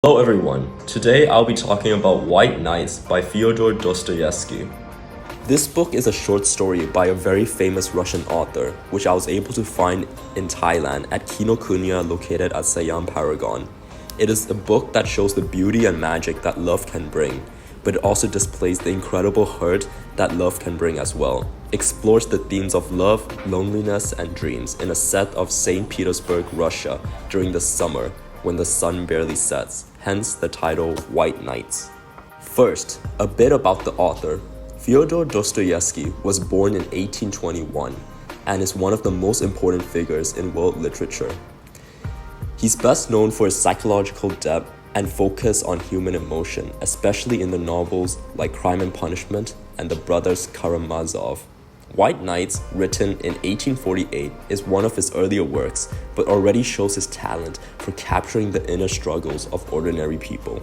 Hello everyone, today I'll be talking about White Nights by Fyodor Dostoevsky. This book is a short story by a very famous Russian author, which I was able to find in Thailand at Kinokuniya located at Siam Paragon. It is a book that shows the beauty and magic that love can bring, but it also displays the incredible hurt that love can bring as well. Explores the themes of love, loneliness, and dreams in a set of St. Petersburg, Russia during the summer when the sun barely sets, hence the title White Nights. First, a bit about the author. Fyodor Dostoevsky was born in 1821 and is one of the most important figures in world literature. He's best known for his psychological depth and focus on human emotion, especially in the novels like Crime and Punishment and The Brothers Karamazov. White Nights, written in 1848, is one of his earlier works, but already shows his talent for capturing the inner struggles of ordinary people.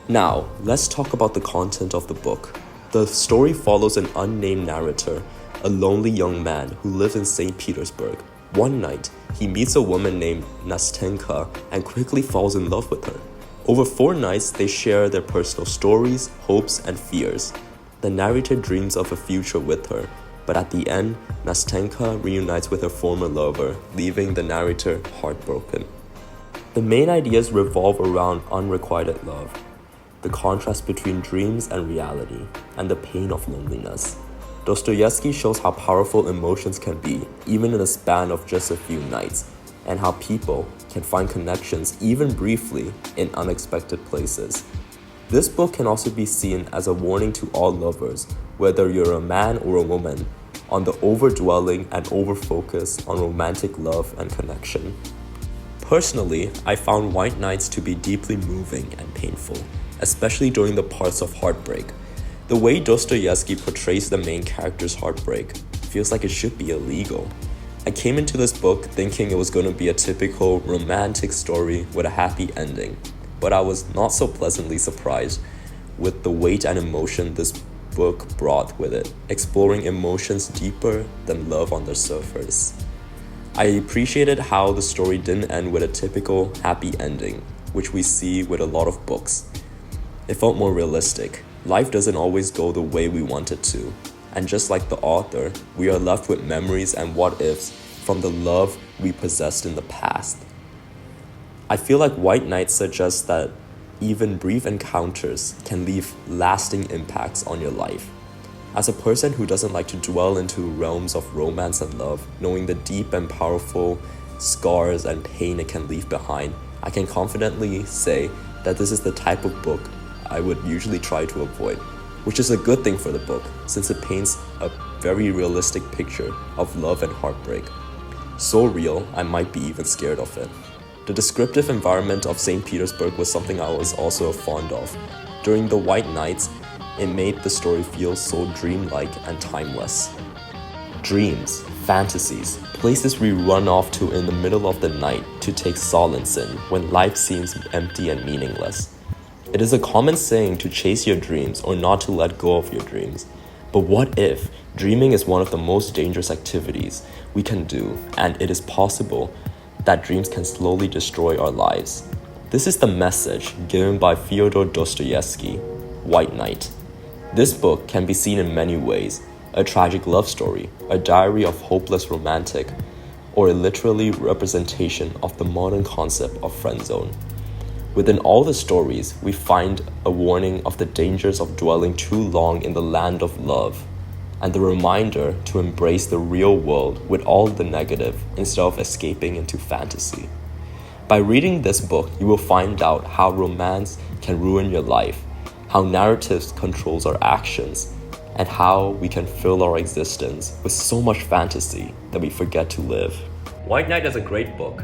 Now, let's talk about the content of the book. The story follows an unnamed narrator, a lonely young man who lives in St. Petersburg. One night, he meets a woman named Nastenka and quickly falls in love with her. Over 4 nights, they share their personal stories, hopes, and fears. The narrator dreams of a future with her, but at the end, Nastenka reunites with her former lover, leaving the narrator heartbroken. The main ideas revolve around unrequited love, the contrast between dreams and reality, and the pain of loneliness. Dostoevsky shows how powerful emotions can be, even in the span of just a few nights, and how people can find connections even briefly in unexpected places. This book can also be seen as a warning to all lovers, whether you're a man or a woman, on the overdwelling and overfocus on romantic love and connection. Personally, I found White Nights to be deeply moving and painful, especially during the parts of heartbreak. The way Dostoevsky portrays the main character's heartbreak feels like it should be illegal. I came into this book thinking it was going to be a typical romantic story with a happy ending, but I was not so pleasantly surprised with the weight and emotion this book brought with it, exploring emotions deeper than love on the surface. I appreciated how the story didn't end with a typical happy ending, which we see with a lot of books. It felt more realistic. Life doesn't always go the way we want it to, and just like the author, we are left with memories and what-ifs from the love we possessed in the past. I feel like White Nights suggests that even brief encounters can leave lasting impacts on your life. As a person who doesn't like to dwell into realms of romance and love, knowing the deep and powerful scars and pain it can leave behind, I can confidently say that this is the type of book I would usually try to avoid, which is a good thing for the book since it paints a very realistic picture of love and heartbreak. So real, I might be even scared of it. The descriptive environment of St. Petersburg was something I was also fond of. During the White Nights, it made the story feel so dreamlike and timeless. Dreams, fantasies, places we run off to in the middle of the night to take solace in when life seems empty and meaningless. It is a common saying to chase your dreams or not to let go of your dreams. But what if dreaming is one of the most dangerous activities we can do, and it is possible that dreams can slowly destroy our lives? This is the message given by Fyodor Dostoevsky, White Night. This book can be seen in many ways: a tragic love story, a diary of hopeless romantic, or a literally representation of the modern concept of friend zone. Within all the stories, we find a warning of the dangers of dwelling too long in the land of love, and the reminder to embrace the real world with all the negative instead of escaping into fantasy. By reading this book, you will find out how romance can ruin your life, how narratives controls our actions, and how we can fill our existence with so much fantasy that we forget to live. White Night is a great book,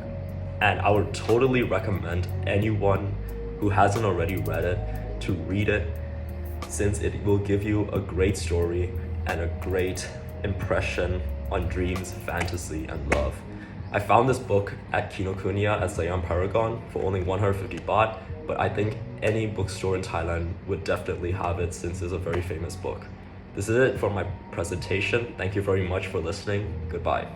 and I would totally recommend anyone who hasn't already read it to read it, since it will give you a great story and a great impression on dreams, fantasy, and love. I found this book at Kinokuniya at Siam Paragon for only 150 baht, but I think any bookstore in Thailand would definitely have it since it's a very famous book. This is it for my presentation. Thank you very much for listening. Goodbye.